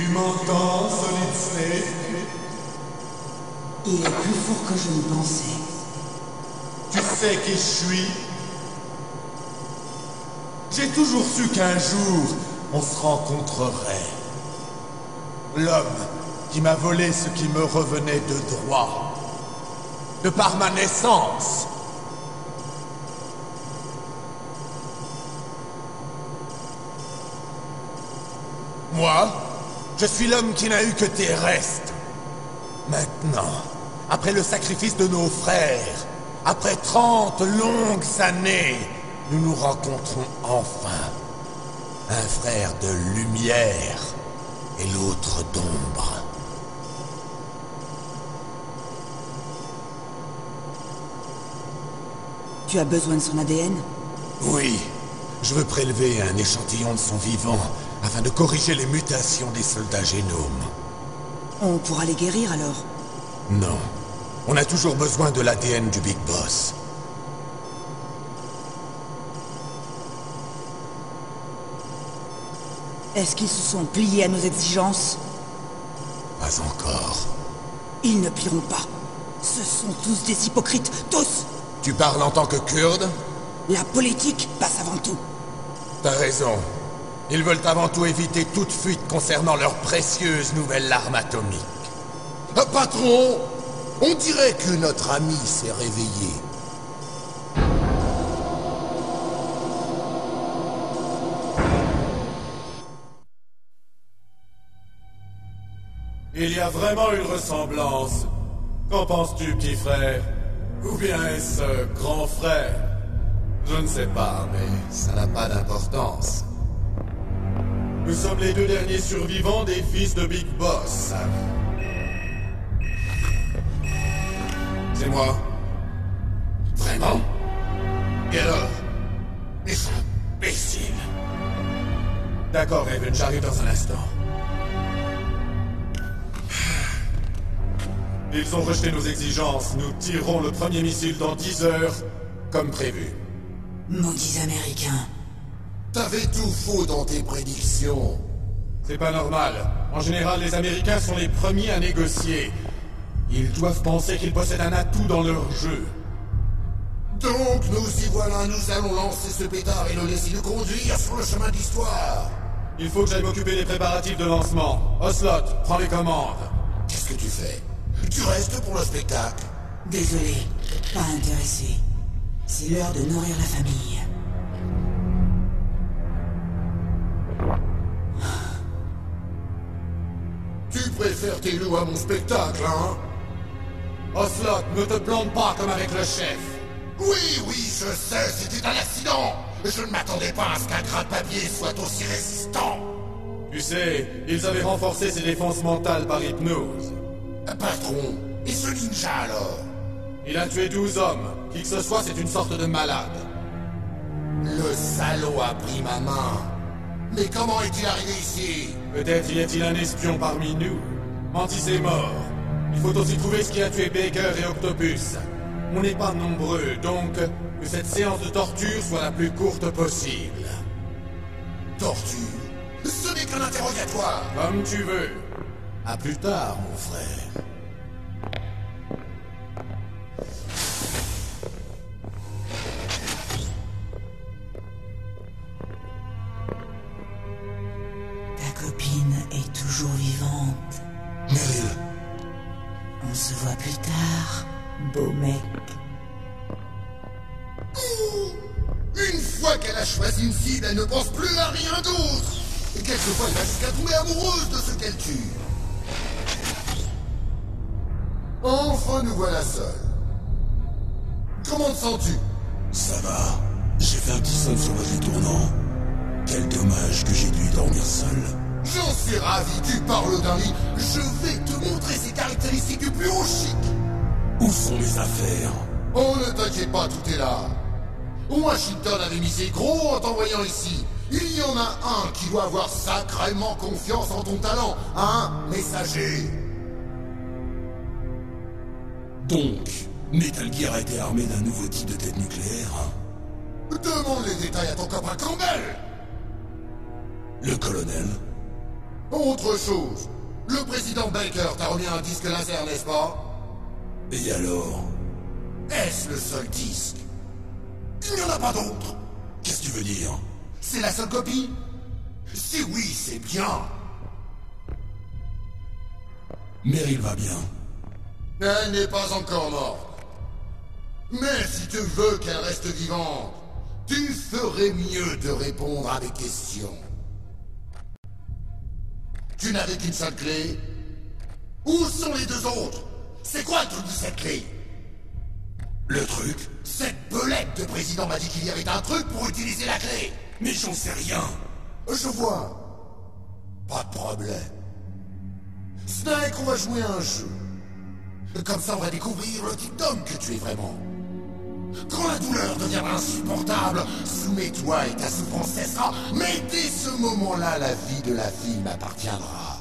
Tu m'entends, Solid Snake? Il est plus fort que je ne pensais. Tu sais qui je suis? J'ai toujours su qu'un jour, on se rencontrerait. L'homme qui m'a volé ce qui me revenait de droit. De par ma naissance. Moi, je suis l'homme qui n'a eu que tes restes. Maintenant, après le sacrifice de nos frères, après 30 longues années, nous nous rencontrons enfin. Un frère de lumière et l'autre d'ombre. Tu as besoin de son ADN? Oui, je veux prélever un échantillon de son vivant afin de corriger les mutations des soldats génomes. On pourra les guérir alors? Non. On a toujours besoin de l'ADN du Big Boss. Est-ce qu'ils se sont pliés à nos exigences? Pas encore. Ils ne plieront pas. Ce sont tous des hypocrites, tous! Tu parles en tant que Kurde? La politique passe avant tout. T'as raison. Ils veulent avant tout éviter toute fuite concernant leur précieuse nouvelle arme atomique. Patron! On dirait que notre ami s'est réveillé. Il y a vraiment une ressemblance. Qu'en penses-tu, petit frère? Ou bien est-ce grand frère? Je ne sais pas, mais ça n'a pas d'importance. Nous sommes les deux derniers survivants des fils de Big Boss. C'est moi. Vraiment? Et alors? Mais c'est imbécile. D'accord, Raven, j'arrive dans un instant. Ils ont rejeté nos exigences. Nous tirerons le premier missile dans 10 heures, comme prévu. Maudits Américains. T'avais tout faux dans tes prédictions. C'est pas normal. En général, les Américains sont les premiers à négocier. Ils doivent penser qu'ils possèdent un atout dans leur jeu. Donc nous y voilà, nous allons lancer ce pétard et le laisser nous conduire sur le chemin de l'histoire. Il faut que j'aille m'occuper des préparatifs de lancement. Ocelot, prends les commandes. Qu'est-ce que tu fais? Tu restes pour le spectacle? Désolé, pas intéressé. C'est l'heure de nourrir la famille. Tu préfères tes loups à mon spectacle, hein? Ocelot, ne te plante pas comme avec le chef. Oui, oui, je sais, c'était un accident. Je ne m'attendais pas à ce qu'un gratte-papier soit aussi résistant. Tu sais, ils avaient renforcé ses défenses mentales par hypnose. Patron, et ce ninja alors? Il a tué 12 hommes. Qui que ce soit, c'est une sorte de malade. Le salaud a pris ma main. Mais comment est-il arrivé ici? Peut-être y a-t-il un espion parmi nous. Mantis est mort. Il faut aussi trouver ce qui a tué Baker et Octopus. On n'est pas nombreux, donc que cette séance de torture soit la plus courte possible. Torture? Ce n'est qu'un interrogatoire. Comme tu veux. À plus tard, mon frère. Ta copine est toujours vivante. Meryl. On se voit plus tard, beau mec. Une fois qu'elle a choisi une cible, elle ne pense plus à rien d'autre. Et quelquefois, elle va jusqu'à tomber amoureuse de ce qu'elle tue. Enfin, nous voilà seuls. Comment te sens-tu? Ça va. J'ai fait un petit somme sur votre tournant. Quel dommage que j'ai dû y dormir seul. J'en suis ravi, tu parles d'un lit. Je vais te montrer ses caractéristiques du plus haut chic. Où sont mes affaires? Oh, ne t'inquiète pas, tout est là. Washington avait misé gros en t'envoyant ici. Il y en a un qui doit avoir sacrément confiance en ton talent. Un messager. Donc, Metal Gear a été armé d'un nouveau type de tête nucléaire. Demande les détails à ton copain Campbell. Le colonel? Autre chose, le président Baker t'a remis un disque laser, n'est-ce pas? Et alors? Est-ce le seul disque? Il n'y en a pas d'autre. Qu'est-ce que tu veux dire? C'est la seule copie? Si oui, c'est bien. Meryl va bien. Elle n'est pas encore morte. Mais si tu veux qu'elle reste vivante, tu ferais mieux de répondre à mes questions. Tu n'avais qu'une seule clé? Où sont les deux autres? C'est quoi le truc de cette clé? Le truc? Cette belette de président m'a dit qu'il y avait un truc pour utiliser la clé. Mais j'en sais rien. Je vois. Pas de problème. Snake, on va jouer à un jeu. Comme ça, on va découvrir le type d'homme que tu es vraiment. Quand la douleur deviendra insupportable, soumets-toi et ta souffrance cessera. Mais dès ce moment-là, la vie de la fille m'appartiendra.